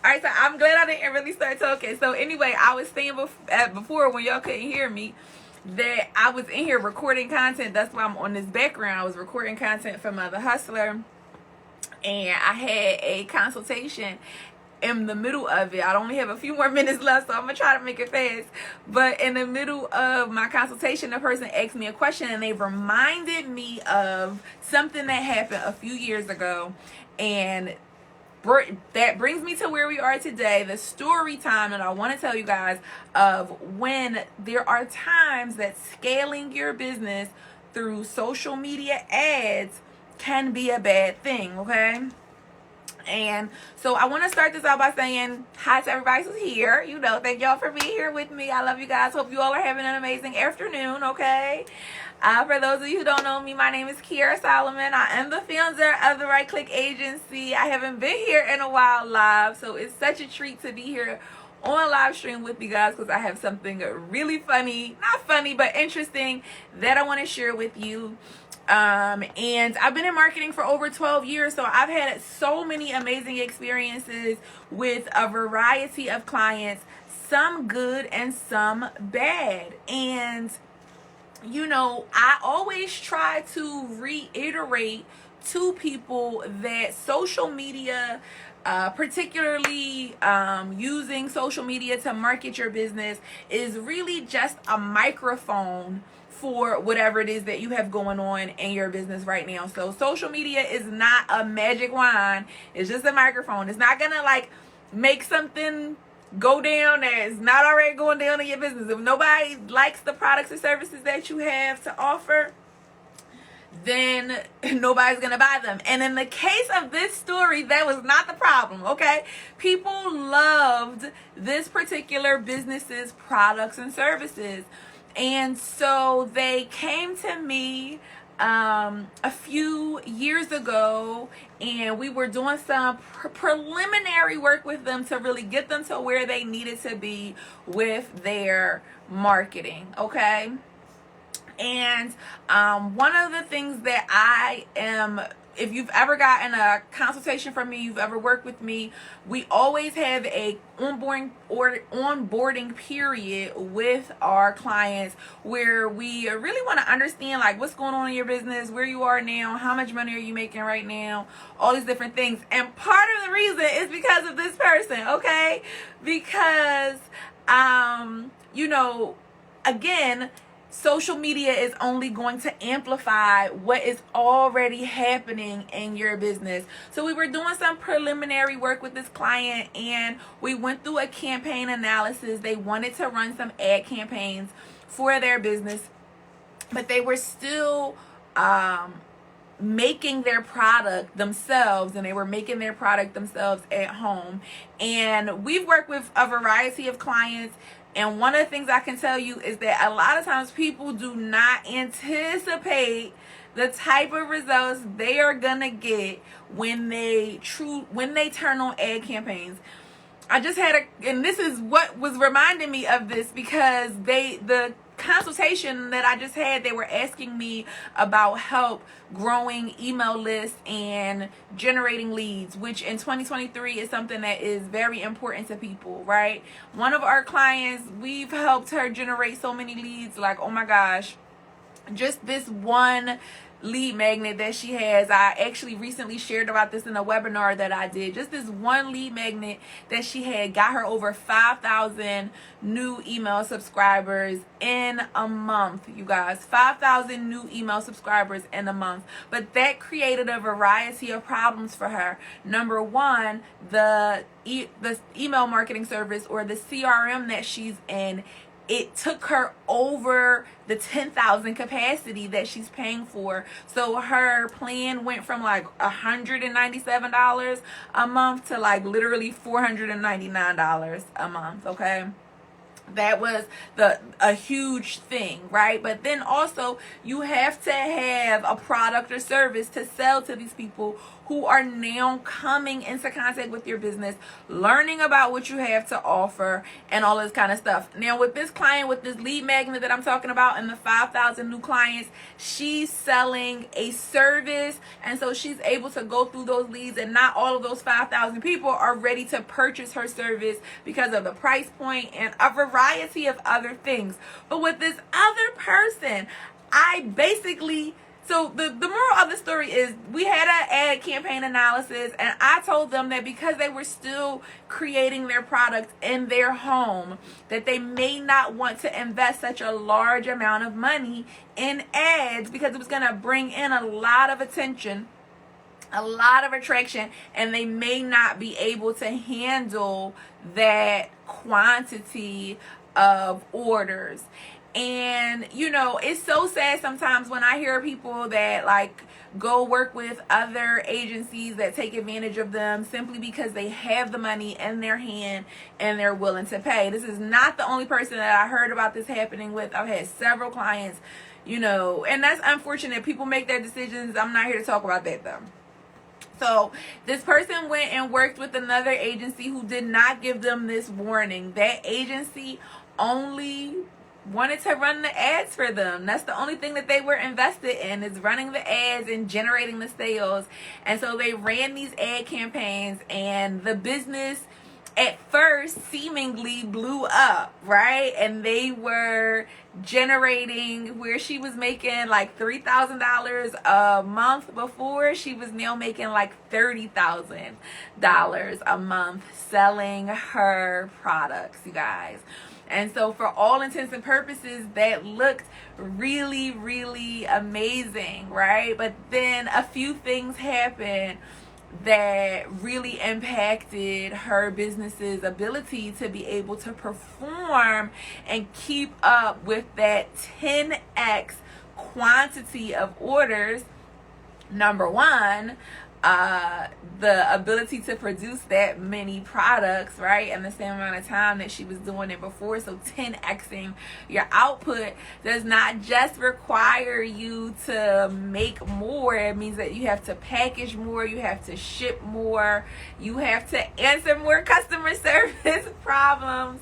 All right, so I'm glad I didn't really start talking. So anyway, I was saying before when y'all couldn't hear me that I was in here recording content. That's why I'm on this background. I was recording content for The Hustler, and I had a consultation in the middle of it. I only have a few more minutes left, so I'm gonna try to make it fast. But in the middle of my consultation, the person asked me a question, and they reminded me of something that happened a few years ago, and that brings me to where we are today, the story time that I want to tell you guys of when there are times that scaling your business through social media ads can be a bad thing, okay? And so I want to start this out by saying hi to everybody who's here. Thank y'all for being here with me. I love you guys. Hope you all are having an amazing afternoon, okay? For those of you who don't know me, my name is Kiera Solomon. I am the founder of the Right Click Agency. I haven't been here in a while live, so it's such a treat to be here on live stream with you guys because I have something really funny, not funny, but interesting that I want to share with you. And I've been in marketing for over 12 years, so I've had so many amazing experiences with a variety of clients, some good and some bad. And I always try to reiterate to people that social media, particularly using social media to market your business, is really just a microphone for whatever it is that you have going on in your business right now. So social media is not a magic wand. It's just a microphone. It's not gonna make something go down that is not already going down in your business. If nobody likes the products or services that you have to offer, then nobody's gonna buy them. And in the case of this story, that was not the problem, okay? People loved this particular business's products and services. And so they came to me a few years ago, and we were doing some preliminary work with them to really get them to where they needed to be with their marketing, okay? And one of the things that if you've ever gotten a consultation from me, you've ever worked with me, we always have a onboarding period with our clients where we really want to understand what's going on in your business, where you are now, how much money are you making right now, all these different things. And part of the reason is because of this person, okay? Because again, social media is only going to amplify what is already happening in your business. So we were doing some preliminary work with this client, and we went through a campaign analysis. They wanted to run some ad campaigns for their business, but they were still making their product themselves, and they were making their product themselves at home. And we've worked with a variety of clients, and one of the things I can tell you is that a lot of times people do not anticipate the type of results they are gonna get when they turn on ad campaigns. I just had and this is what was reminding me of this, because the consultation that I just had, they were asking me about help growing email lists and generating leads, which in 2023 is something that is very important to people, right? One of our clients, we've helped her generate so many leads, oh my gosh, just this one lead magnet that she has. I actually recently shared about this in a webinar that I did. Just this one lead magnet that she had got her over 5,000 new email subscribers in a month, you guys. 5,000 new email subscribers in a month. But that created a variety of problems for her. Number one, the email marketing service, or the CRM that she's in, it took her over the 10,000 capacity that she's paying for. So her plan went from $197 a month to literally $499 a month, okay? That was a huge thing, right? But then also you have to have a product or service to sell to these people who are now coming into contact with your business, learning about what you have to offer and all this kind of stuff. Now with this client, with this lead magnet that I'm talking about and the 5,000 new clients, she's selling a service, and so she's able to go through those leads, and not all of those 5,000 people are ready to purchase her service because of the price point and a variety of other things. But with this other person, so the moral of the story is we had an ad campaign analysis, and I told them that because they were still creating their product in their home, that they may not want to invest such a large amount of money in ads because it was going to bring in a lot of attention, a lot of attraction, and they may not be able to handle that quantity of orders. And it's so sad sometimes when I hear people that like go work with other agencies that take advantage of them simply because they have the money in their hand and they're willing to pay. This is not the only person that I heard about this happening with. I've had several clients, and that's unfortunate. People make their decisions. I'm not here to talk about that though. So this person went and worked with another agency who did not give them this warning. That agency only wanted to run the ads for them. That's the only thing that they were invested in, is running the ads and generating the sales. And so they ran these ad campaigns, and the business at first seemingly blew up, right? And they were generating, where she was making like $3,000 a month before, she was now making like $30,000 a month selling her products, you guys. And so for all intents and purposes, that looked really, really amazing, right? But then a few things happened that really impacted her business's ability to be able to perform and keep up with that 10x quantity of orders. Number one, the ability to produce that many products, right, in the same amount of time that she was doing it before. So 10xing your output does not just require you to make more. It means that you have to package more, you have to ship more, you have to answer more customer service problems,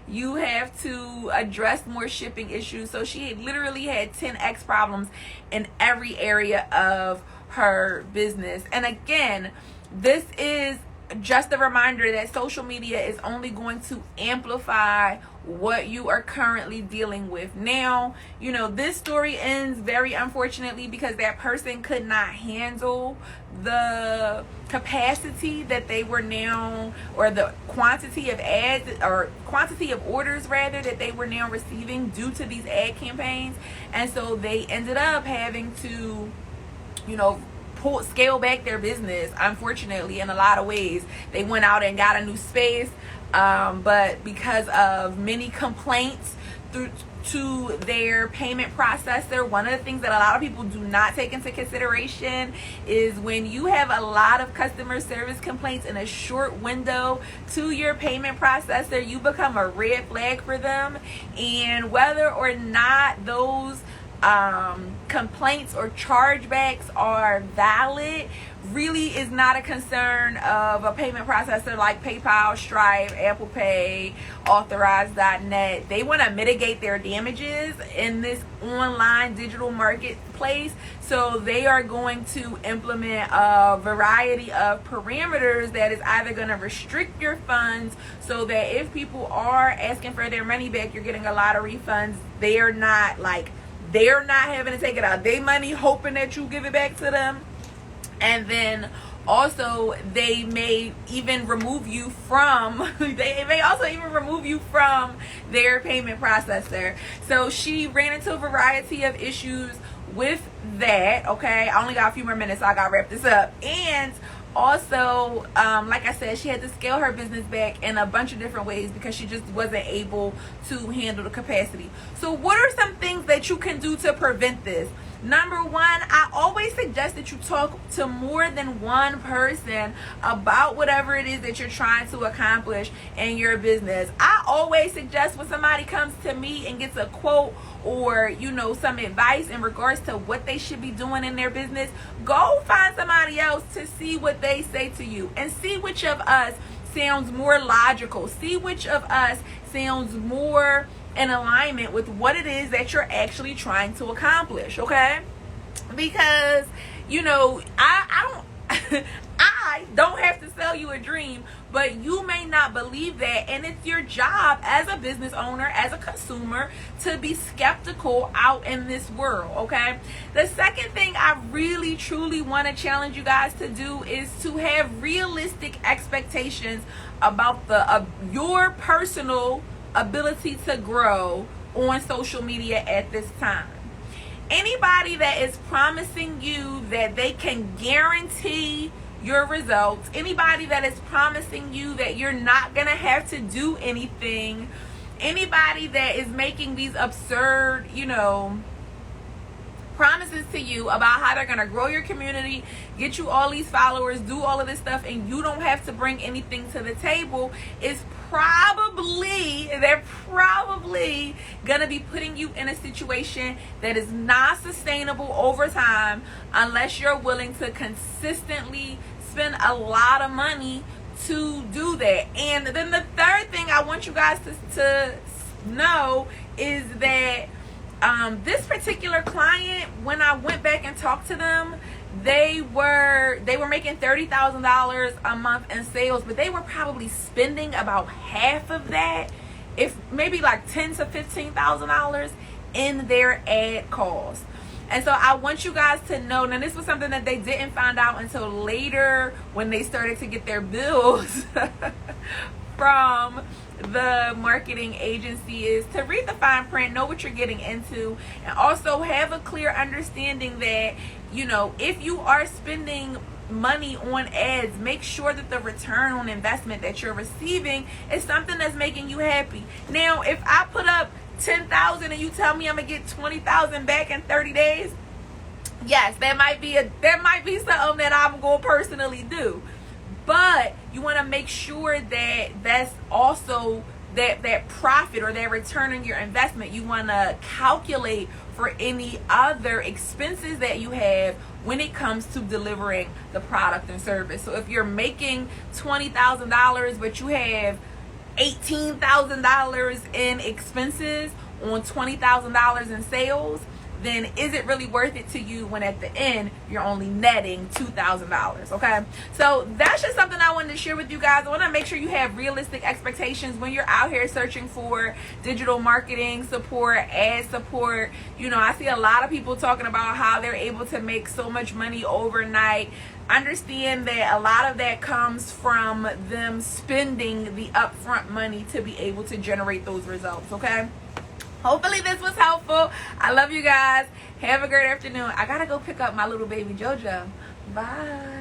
you have to address more shipping issues. So she literally had 10x problems in every area of her business. And again, this is just a reminder that social media is only going to amplify what you are currently dealing with. Now, this story ends very unfortunately because that person could not handle the capacity that they were now, or the quantity of ads, or quantity of orders rather, that they were now receiving due to these ad campaigns. And so they ended up having to scale back their business, unfortunately, in a lot of ways. They went out and got a new space, but because of many complaints to their payment processor, one of the things that a lot of people do not take into consideration is when you have a lot of customer service complaints in a short window to your payment processor, you become a red flag for them. And whether or not those complaints or chargebacks are valid really is not a concern of a payment processor like PayPal, Stripe, Apple Pay, Authorize.net. They want to mitigate their damages in this online digital marketplace, so they are going to implement a variety of parameters that is either going to restrict your funds so that if people are asking for their money back, you're getting a lot of refunds. They're not having to take it out their money hoping that you give it back to them. And then also they may even remove you from their payment processor. So she ran into a variety of issues with that. Okay, I only got a few more minutes, so I gotta wrap this up. And Also, like I said, she had to scale her business back in a bunch of different ways because she just wasn't able to handle the capacity. So what are some things that you can do to prevent this? Number one, I always suggest that you talk to more than one person about whatever it is that you're trying to accomplish in your business. I always suggest when somebody comes to me and gets a quote or, you know, some advice in regards to what they should be doing in their business, go find somebody else to see what they say to you and see which of us sounds more logical. See which of us sounds more in alignment with what it is that you're actually trying to accomplish, okay? Because, you know, I don't I don't have to sell you a dream, but you may not believe that, and it's your job as a business owner, as a consumer, to be skeptical out in this world, okay? The second thing I really truly want to challenge you guys to do is to have realistic expectations about your personal ability to grow on social media at this time. Anybody that is promising you that they can guarantee your results, anybody that is promising you that you're not gonna have to do anything, anybody that is making these absurd, you know, promises to you about how they're gonna grow your community, get you all these followers, do all of this stuff, and you don't have to bring anything to the table, is they're probably gonna be putting you in a situation that is not sustainable over time unless you're willing to consistently spend a lot of money to do that. And then the third thing I want you guys to know is that this particular client, when I went back and talked to them, they were making $30,000 a month in sales, but they were probably spending about half of that, if maybe like $10,000 to $15,000 in their ad costs. And so I want you guys to know, now this was something that they didn't find out until later when they started to get their bills from the marketing agency, is to read the fine print, know what you're getting into, and also have a clear understanding that, you know, if you are spending money on ads, make sure that the return on investment that you're receiving is something that's making you happy. Now, if I put up $10,000 and you tell me I'm gonna get $20,000 back in 30 days, yes, that might be something that I'm gonna personally do. But you want to make sure that that's also that profit or that return on your investment. You want to calculate for any other expenses that you have when it comes to delivering the product and service. So if you're making $20,000 but you have $18,000 in expenses on $20,000 in sales, then is it really worth it to you when at the end you're only netting $2,000? Okay, so that's just something I wanted to share with you guys. I want to make sure you have realistic expectations when you're out here searching for digital marketing support, ad support. You know, I see a lot of people talking about how they're able to make so much money overnight. Understand that a lot of that comes from them spending the upfront money to be able to generate those results. Okay, hopefully this was helpful. I love you guys. Have a great afternoon. I gotta go pick up my little baby JoJo. Bye.